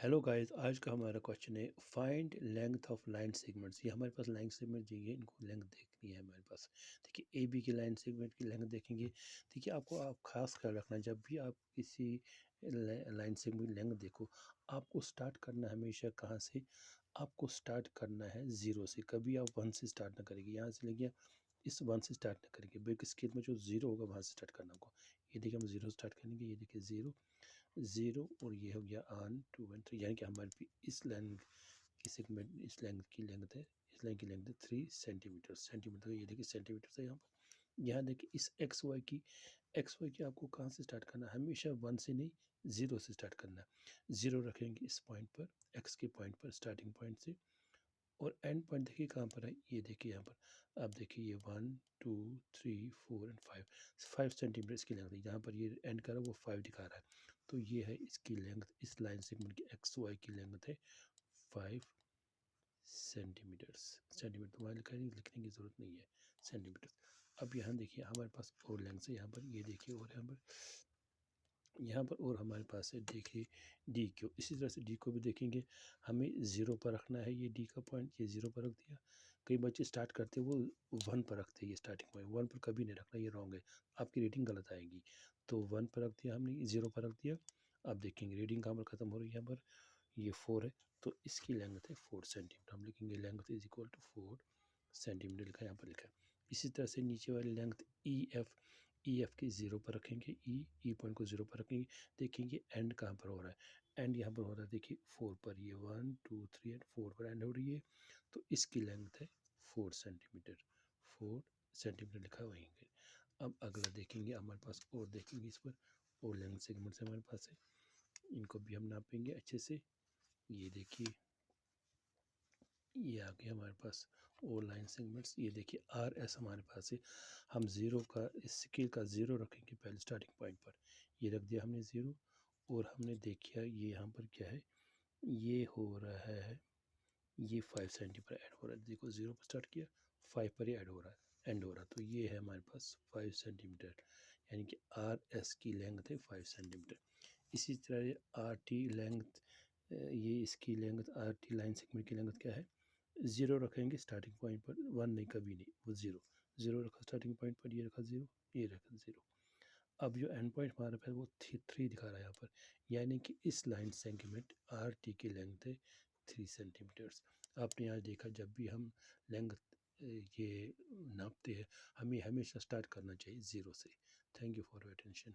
Hello guys, आज का हमारा क्वेश्चन है find length of line segments. ये हमारे पास लाइन सेगमेंट चाहिए, इनको लेंथ देखनी है हमारे पास। देखिए ए बी की लाइन सेगमेंट की लेंथ देखेंगे। देखिए आप खास ख्याल रखना, जब भी आप किसी लाइन सेगमेंट की लेंथ देखो, आपको स्टार्ट करना है हमेशा कहाँ से? आपको स्टार्ट करना है ज़ीरो से। कभी आप वन से स्टार्ट ना करेंगे, यहाँ से लेंगे इस वन से स्टार्ट ना करेंगे। बिग स्केल में जो ज़ीरो होगा वहाँ से स्टार्ट करना होगा। ये देखिए हम ज़ीरो स्टार्ट करेंगे, ये देखिए ज़ीरो ज़ीरो और ये हो गया 1 2 1 3, यानी कि हमारे भी इस लेंथ की सेगमेंट, इस लेंथ की लेंथ है, इस लाइन की लेंथ है 3 सेंटीमीटर। सेंटीमीटर ये देखिए सेंटीमीटर से यहाँ देखिए इस एक्स वाई की आपको कहाँ से स्टार्ट करना है? हमेशा वन से नहीं, ज़ीरो से स्टार्ट करना है। ज़ीरो रखेंगे इस पॉइंट पर, एक्स के पॉइंट पर, स्टार्टिंग पॉइंट से। और एंड पॉइंट देखिए कहाँ पर है, ये देखिए यहाँ पर। आप देखिए ये 1 2 3 4 एंड 5 सेंटीमीटर इसकी लेंथ है। यहाँ पर ये एंड कर रहा है, वो 5 दिखा रहा है। तो ये है इसकी लेंथ, इस लाइन सेगमेंट की एक्स वाई की लेंथ है 5 सेंटीमीटर्स। सेंटीमीटर तुम्हारे लिखा है, लिखने की ज़रूरत नहीं है, सेंटीमीटर। अब यहाँ देखिए हमारे पास और लेंथ है, यहाँ पर ये देखिए, और यहाँ पर और हमारे पास है देखिए डी क्यू। इसी तरह से डी को भी देखेंगे, हमें ज़ीरो पर रखना है। ये डी का पॉइंट, ये ज़ीरो पर रख दिया। कई बच्चे स्टार्ट करते हैं वो वन पर रखते हैं, ये स्टार्टिंग पॉइंट वन पर कभी नहीं रखना, ये रॉन्ग है, आपकी रीडिंग गलत आएगी। तो वन पर रख दिया हमने, ज़ीरो पर रख दिया। अब देखेंगे रीडिंग कहाँ पर ख़त्म हो रही है, यहाँ पर ये 4 है, तो इसकी लेंथ है 4 सेंटीमीटर। हम लिखेंगे length is equal to 4 centimetre, लिखा है यहाँ पर लिखा है। इसी तरह से नीचे वाली लेंथ ई एफ की ज़ीरो पर रखेंगे, ई पॉइंट को ज़ीरो पर रखेंगे। देखेंगे एंड कहाँ पर हो रहा है, एंड यहाँ पर हो रहा है देखिए 4 पर, ये 1 2 3 एंड 4 पर एंड हो रही है। तो इसकी लेंथ है 4 सेंटीमीटर। 4 सेंटीमीटर लिखा वहीं पे। अब अगला देखेंगे हमारे पास, और देखेंगे इस पर और लेंथ सेगमेंट्स हमारे पास है, इनको भी हम नापेंगे अच्छे से। ये देखिए ये आ गया हमारे पास और लाइन सेगमेंट्स। ये देखिए आर एस हमारे पास है। हम ज़ीरो का, इस स्केल का ज़ीरो रखेंगे पहले स्टार्टिंग पॉइंट पर, ये रख दिया हमने ज़ीरो। और हमने देखिए ये यहाँ पर क्या है, ये हो रहा है, ये 5 सेंटीमीटर ऐड हो रहा है। देखो ज़ीरो पर स्टार्ट किया, 5 पर ही ऐड हो रहा है, एंड हो रहा है। तो ये है हमारे पास 5 सेंटीमीटर, यानी कि आर एस की लेंथ है 5 सेंटीमीटर। इसी तरह आर टी लेंथ, ये इसकी length, R T line segment की लेंथ क्या है? ज़ीरो रखेंगे स्टार्टिंग पॉइंट पर, वन नहीं कभी नहीं, वो ज़ीरो। ज़ीरो रखा स्टार्टिंग पॉइंट पर, ये रखा ज़ीरो, ये रखा ज़ीरो। अब जो एंड पॉइंट हमारा है वो थ्री दिखा रहा है यहाँ पर, यानी कि इस लाइन सेगमेंट आर टी की लेंथ है 3 सेंटीमीटर्स। आपने यहाँ देखा, जब भी हम लेंथ ये नापते हैं, हमें हमेशा स्टार्ट करना चाहिए ज़ीरो से। Thank you for your attention.